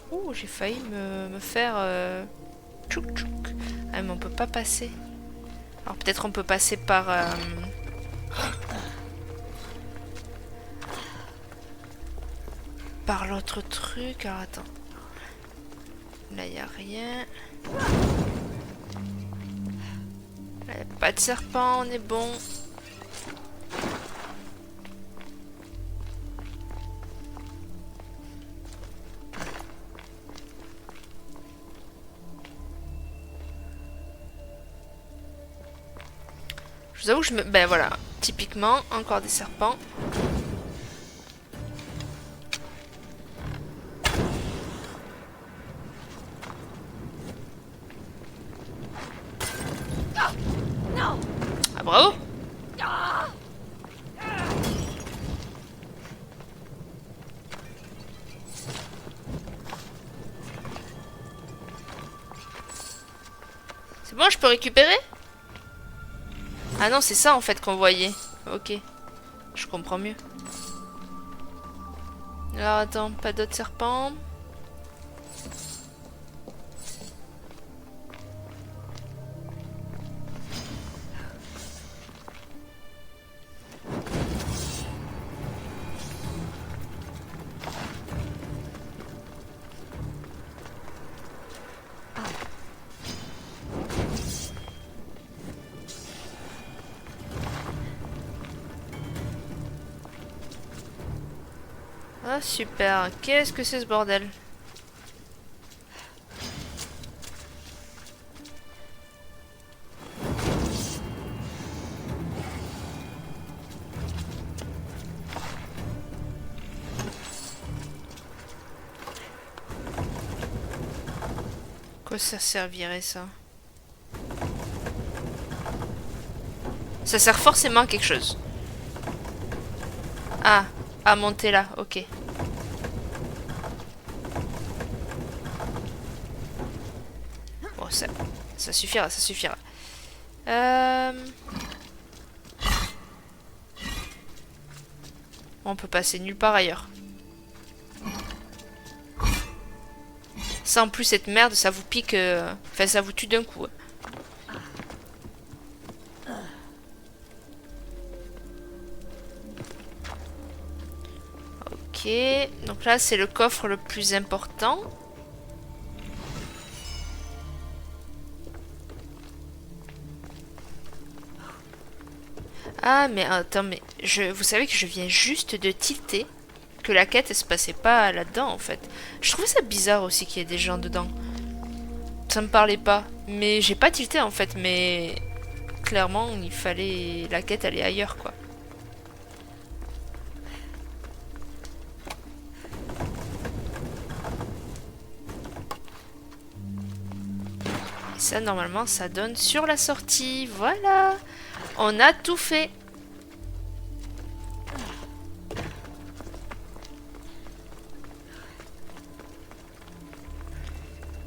Ouh, j'ai failli me faire... Tchouk tchouk. Ah, mais on peut pas passer. Alors peut-être on peut passer par... par l'autre truc. Alors attends. Là, il n'y a rien. Là, y a pas de serpent, on est bon. Je vous avoue que je me... Ben voilà, typiquement, encore des serpents. Ah, bravo! C'est bon, je peux récupérer? Ah non, c'est ça en fait qu'on voyait. Ok. Je comprends mieux. Alors attends, pas d'autres serpents. Ah super, qu'est-ce que c'est ce bordel? Quoi ça servirait ça? Ça sert forcément à quelque chose. Ah, à monter là, ok. Bon, ça suffira, ça suffira. On peut passer nulle part ailleurs. Ça en plus, cette merde, ça vous pique... Enfin, ça vous tue d'un coup. Ok, donc là, c'est le coffre le plus important. Ah, mais attends, mais vous savez que je viens juste de tilter que la quête, elle se passait pas là-dedans, en fait. Je trouvais ça bizarre aussi qu'il y ait des gens dedans. Ça me parlait pas. Mais j'ai pas tilté, en fait, mais... Clairement, il fallait... La quête, aller ailleurs, quoi. Et ça, normalement, ça donne sur la sortie. Voilà! On a tout fait.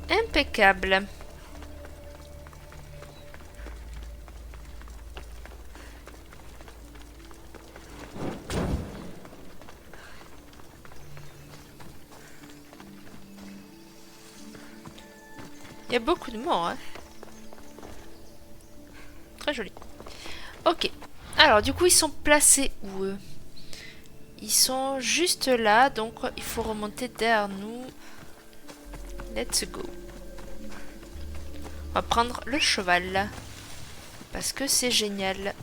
Impeccable. Il y a beaucoup de morts, hein. Très joli. Ok. Alors, du coup, ils sont placés où eux? Ils sont juste là, donc il faut remonter derrière nous. Let's go. On va prendre le cheval. Parce que c'est génial.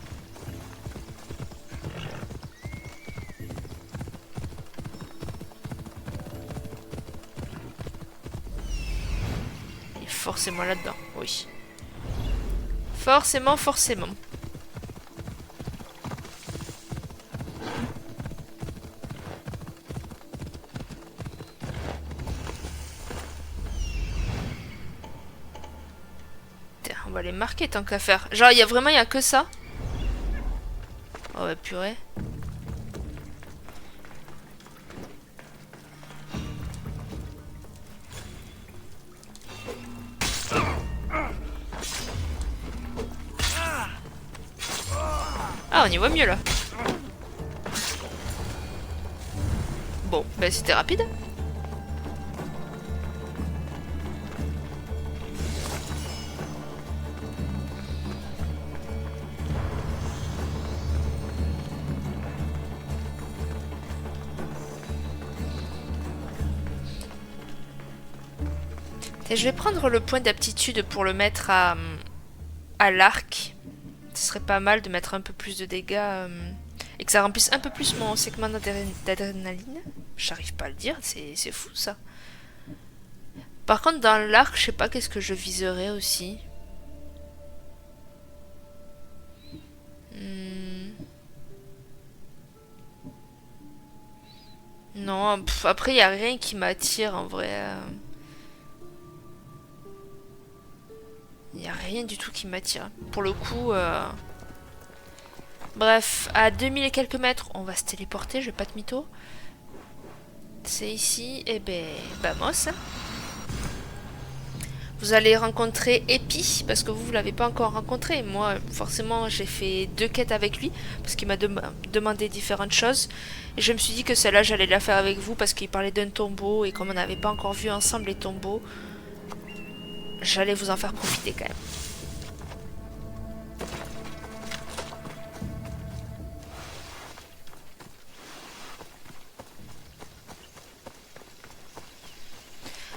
Il est forcément là-dedans, oui. Forcément, forcément. On va les marquer tant qu'à faire. Genre, il y a que ça. Oh ouais, purée. Ah, on y voit mieux là. Bon, bah c'était rapide. Et je vais prendre le point d'aptitude pour le mettre à l'arc. Ce serait pas mal de mettre un peu plus de dégâts et que ça remplisse un peu plus mon segment d'adrénaline. J'arrive pas à le dire, c'est fou ça. Par contre dans l'arc, je sais pas qu'est-ce que je viserais aussi. Non, après il y a rien qui m'attire en vrai. Il n'y a rien du tout qui m'attire. Pour le coup... Bref, à 2000 et quelques mètres, on va se téléporter, je vais pas te mytho. C'est ici, et ben... Vamos. Vous allez rencontrer Epi, parce que vous l'avez pas encore rencontré. Moi, forcément, j'ai fait 2 quêtes avec lui, parce qu'il m'a demandé différentes choses. Et je me suis dit que celle-là, j'allais la faire avec vous, parce qu'il parlait d'un tombeau, et comme on n'avait pas encore vu ensemble les tombeaux, j'allais vous en faire profiter quand même.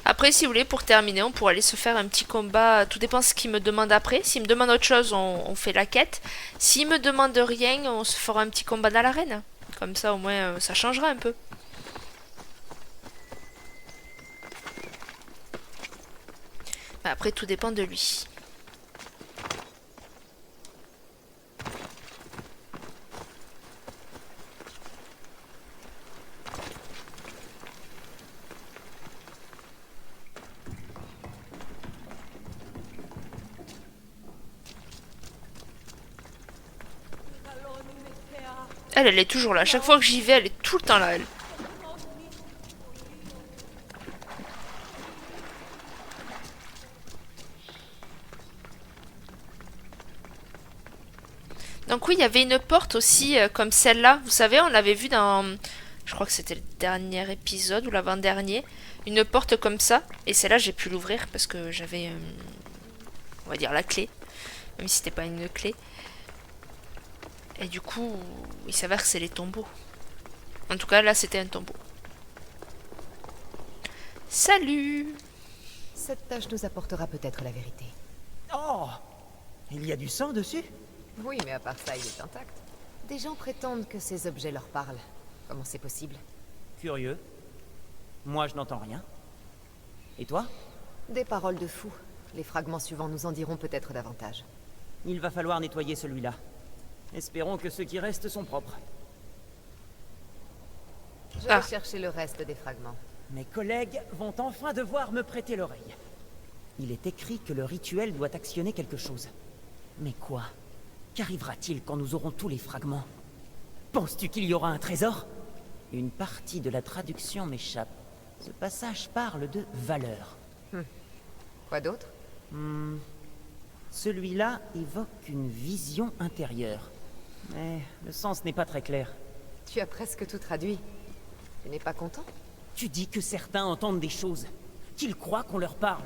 Après, si vous voulez, pour terminer, on pourrait aller se faire un petit combat. Tout dépend de ce qu'il me demande après. S'il me demande autre chose, on fait la quête. S'il me demande rien, on se fera un petit combat dans l'arène. Comme ça, au moins, ça changera un peu. Après, tout dépend de lui. Elle est toujours là. Chaque fois que j'y vais, elle est tout le temps là, elle. Donc oui, il y avait une porte aussi comme celle-là. Vous savez, on l'avait vu dans... Je crois que c'était le dernier épisode ou l'avant-dernier. Une porte comme ça. Et celle-là, j'ai pu l'ouvrir parce que j'avais... on va dire la clé. Même si c'était pas une clé. Et du coup, il s'avère que c'est les tombeaux. En tout cas, là, c'était un tombeau. Salut! Cette tâche nous apportera peut-être la vérité. Oh! Il y a du sang dessus? Oui, mais à part ça, il est intact. Des gens prétendent que ces objets leur parlent. Comment c'est possible? Curieux. Moi, je n'entends rien. Et toi? Des paroles de fou. Les fragments suivants nous en diront peut-être davantage. Il va falloir nettoyer celui-là. Espérons que ceux qui restent sont propres. Je vais chercher le reste des fragments. Mes collègues vont enfin devoir me prêter l'oreille. Il est écrit que le rituel doit actionner quelque chose. Mais quoi? Qu'arrivera-t-il quand nous aurons tous les fragments? Penses-tu qu'il y aura un trésor? Une partie de la traduction m'échappe. Ce passage parle de valeur. Quoi d'autre? Celui-là évoque une vision intérieure. Mais le sens n'est pas très clair. Tu as presque tout traduit. Tu n'es pas content? Tu dis que certains entendent des choses, qu'ils croient qu'on leur parle.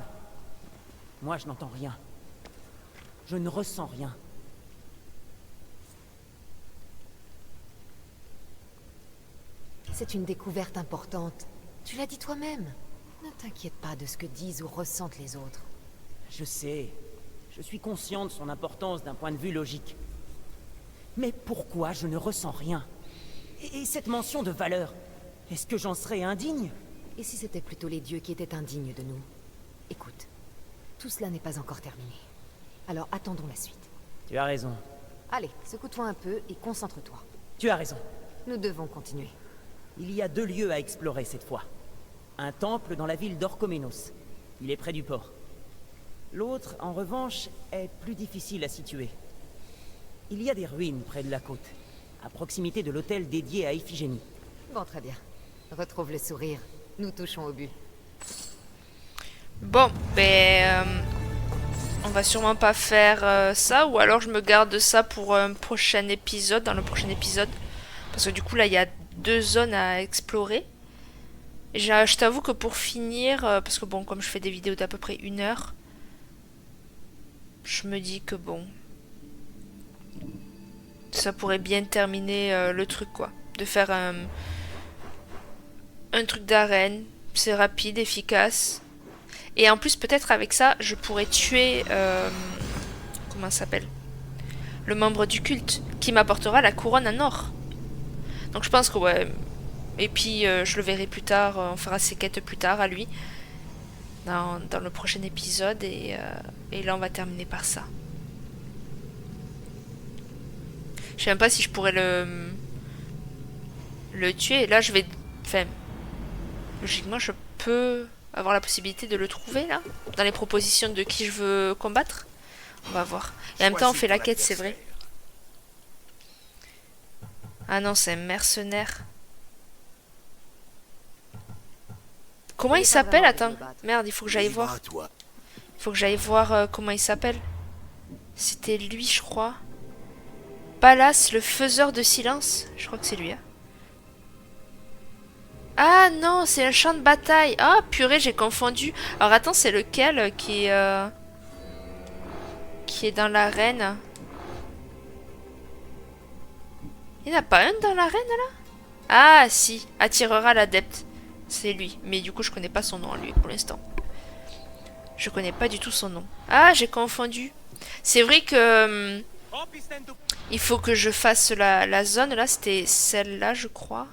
Moi, je n'entends rien. Je ne ressens rien. C'est une découverte importante. Tu l'as dit toi-même. Ne t'inquiète pas de ce que disent ou ressentent les autres. Je sais. Je suis conscient de son importance d'un point de vue logique. Mais pourquoi je ne ressens rien? Et cette mention de valeur, est-ce que j'en serais indigne? Et si c'était plutôt les dieux qui étaient indignes de nous? Écoute, tout cela n'est pas encore terminé. Alors attendons la suite. Tu as raison. Allez, secoue-toi un peu et concentre-toi. Tu as raison. Nous devons continuer. Il y a 2 lieux à explorer cette fois. Un temple dans la ville d'Orchoménos. Il est près du port. L'autre, en revanche, est plus difficile à situer. Il y a des ruines près de la côte, à proximité de l'hôtel dédié à Iphigénie. Bon, très bien. Retrouve le sourire. Nous touchons au but. Bon, on va sûrement pas faire ça, ou alors je me garde ça pour un prochain épisode, dans le prochain épisode. Parce que du coup, là, il y a 2 zones à explorer. Et je t'avoue que pour finir, parce que bon, comme je fais des vidéos d'à peu près 1 heure, je me dis que bon, ça pourrait bien terminer le truc, quoi. De faire un truc d'arène, c'est rapide, efficace. Et en plus, peut-être avec ça, je pourrais tuer, comment ça s'appelle, le membre du culte, qui m'apportera la couronne en or. Donc je pense que ouais. Et puis je le verrai plus tard, on fera ses quêtes plus tard à lui. Dans le prochain épisode. Et là on va terminer par ça. Je sais même pas si je pourrais le tuer. Et là je vais... Enfin... Logiquement je peux avoir la possibilité de le trouver là. Dans les propositions de qui je veux combattre. On va voir. Et en même temps on fait la quête, c'est vrai. Ah non, c'est un mercenaire. Comment il s'appelle? Attends. Merde, il faut que j'aille voir. Il faut que j'aille voir comment il s'appelle. C'était lui, je crois. Pallas, le faiseur de silence. Je crois que c'est lui. Hein. Ah non, c'est un champ de bataille. Ah purée, j'ai confondu. Alors attends, c'est lequel qui est dans l'arène? Il n'y en a pas un dans l'arène là? Ah si, attirera l'adepte. C'est lui. Mais du coup je connais pas son nom lui pour l'instant. Je connais pas du tout son nom. Ah j'ai confondu. C'est vrai que... il faut que je fasse la zone là. C'était celle-là je crois.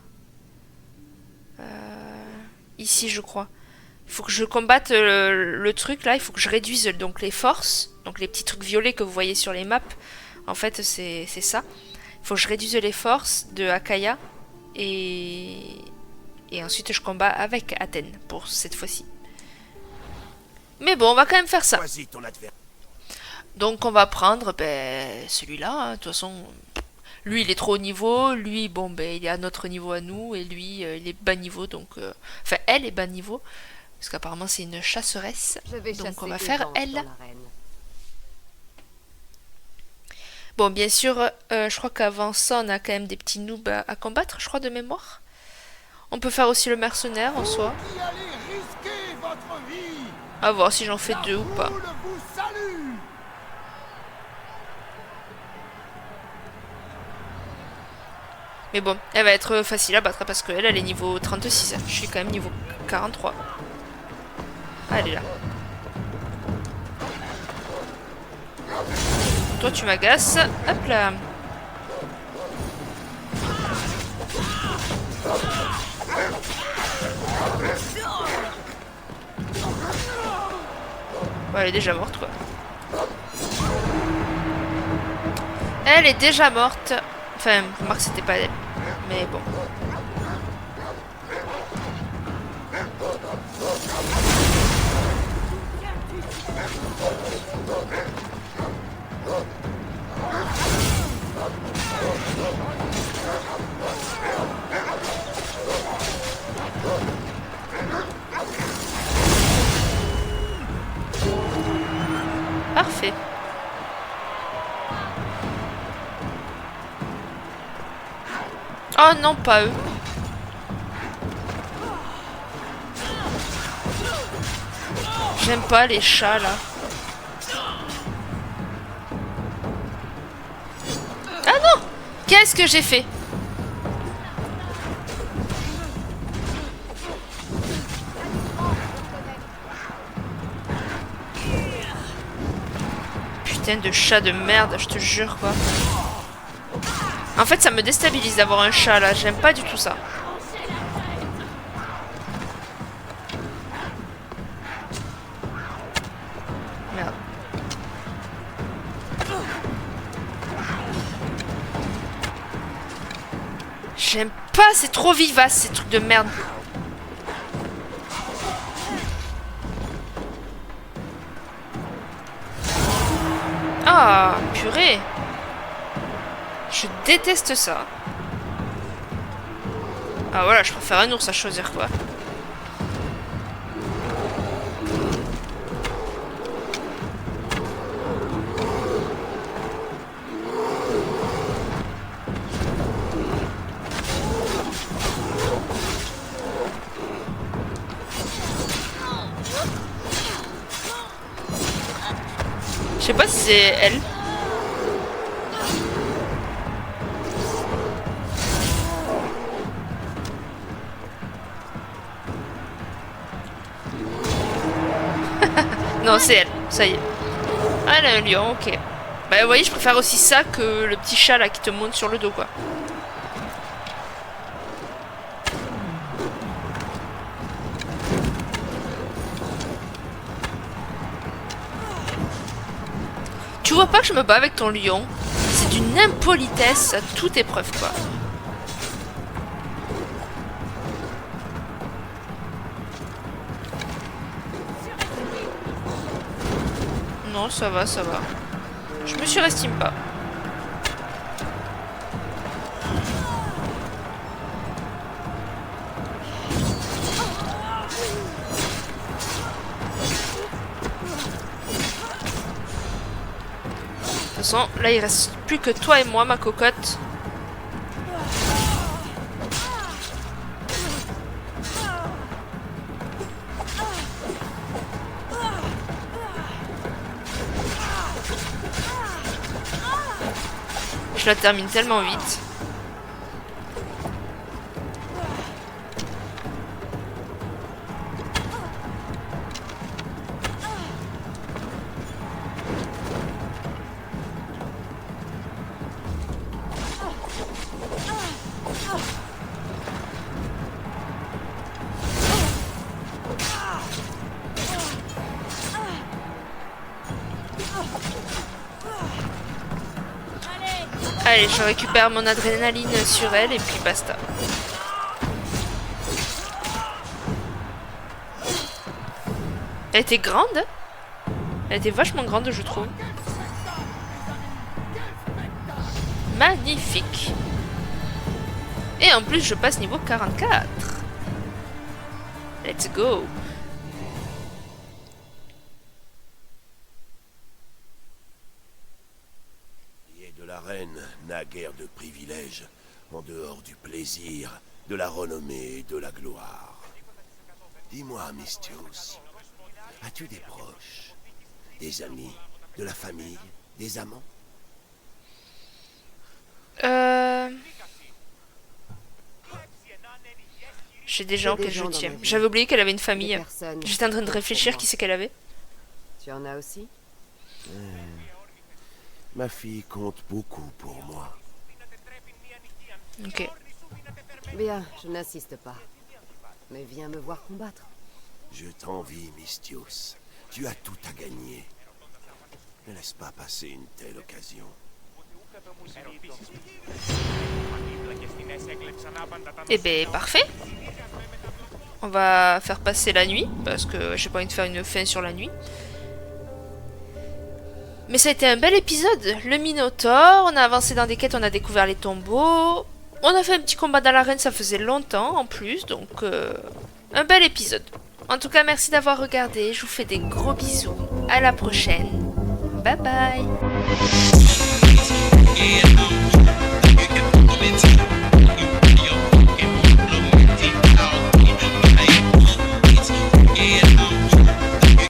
Ici je crois. Il faut que je combatte le truc là. Il faut que je réduise donc les forces. Donc les petits trucs violets que vous voyez sur les maps. En fait c'est ça. Il faut que je réduise les forces de Akaya. Et ensuite je combats avec Athènes pour cette fois-ci. Mais bon, on va quand même faire ça. Donc on va prendre celui-là. Hein. De toute façon, lui il est trop haut niveau. Lui, bon, il est à notre niveau à nous. Et lui, il est bas niveau. Donc, enfin, elle est bas niveau. Parce qu'apparemment c'est une chasseresse. Donc on va faire elle. Bon, bien sûr, je crois qu'avant ça, on a quand même des petits noobs à combattre, je crois, de mémoire. On peut faire aussi le mercenaire, en soi. À voir si j'en fais 2 ou pas. Mais bon, elle va être facile à battre, parce qu'elle, elle est niveau 36. Je suis quand même niveau 43. Ah, elle est là. Toi tu m'agaces. Hop là. Ouais, elle est déjà morte quoi. Elle est déjà morte. Enfin, remarque c'était pas elle. Mais bon. Parfait. Oh non, pas eux. J'aime pas les chats là. Ah non! Qu'est-ce que j'ai fait? Putain de chat de merde, je te jure quoi. En fait ça me déstabilise d'avoir un chat là, j'aime pas du tout ça. Merde. J'aime pas, c'est trop vivace ces trucs de merde. Ah, purée. Je déteste ça. Ah voilà, je préfère un ours à choisir quoi. Je sais pas si c'est elle. Non, c'est elle. Ça y est. Ah, elle a un lion, ok. Bah, vous voyez, je préfère aussi ça que le petit chat là qui te monte sur le dos, quoi. Tu vois pas que je me bats avec ton lion? C'est d'une impolitesse à toute épreuve, quoi. Non, ça va, ça va. Je me surestime pas. De toute façon, là il reste plus que toi et moi, ma cocotte. Je la termine tellement vite. Allez, je récupère mon adrénaline sur elle et puis basta. Elle était grande. Elle était vachement grande, je trouve. Magnifique. Et en plus, je passe niveau 44. Let's go. La reine n'a guère de privilèges, en dehors du plaisir, de la renommée et de la gloire. Dis-moi, Misthios, as-tu des proches, des amis, de la famille, des amants? J'ai des gens que je tiens. J'avais oublié qu'elle avait une famille. J'étais en train de réfléchir qui c'est qu'elle avait. Tu en as aussi? Ma fille compte beaucoup pour moi. Ok. Bien, je n'insiste pas. Mais viens me voir combattre. Je t'envie, Misthios. Tu as tout à gagner. Ne laisse pas passer une telle occasion. Eh ben, parfait. On va faire passer la nuit, parce que j'ai pas envie de faire une fin sur la nuit. Mais ça a été un bel épisode. Le Minotaure, on a avancé dans des quêtes, on a découvert les tombeaux. On a fait un petit combat dans l'arène, ça faisait longtemps en plus. Donc, un bel épisode. En tout cas, merci d'avoir regardé. Je vous fais des gros bisous. À la prochaine. Bye bye.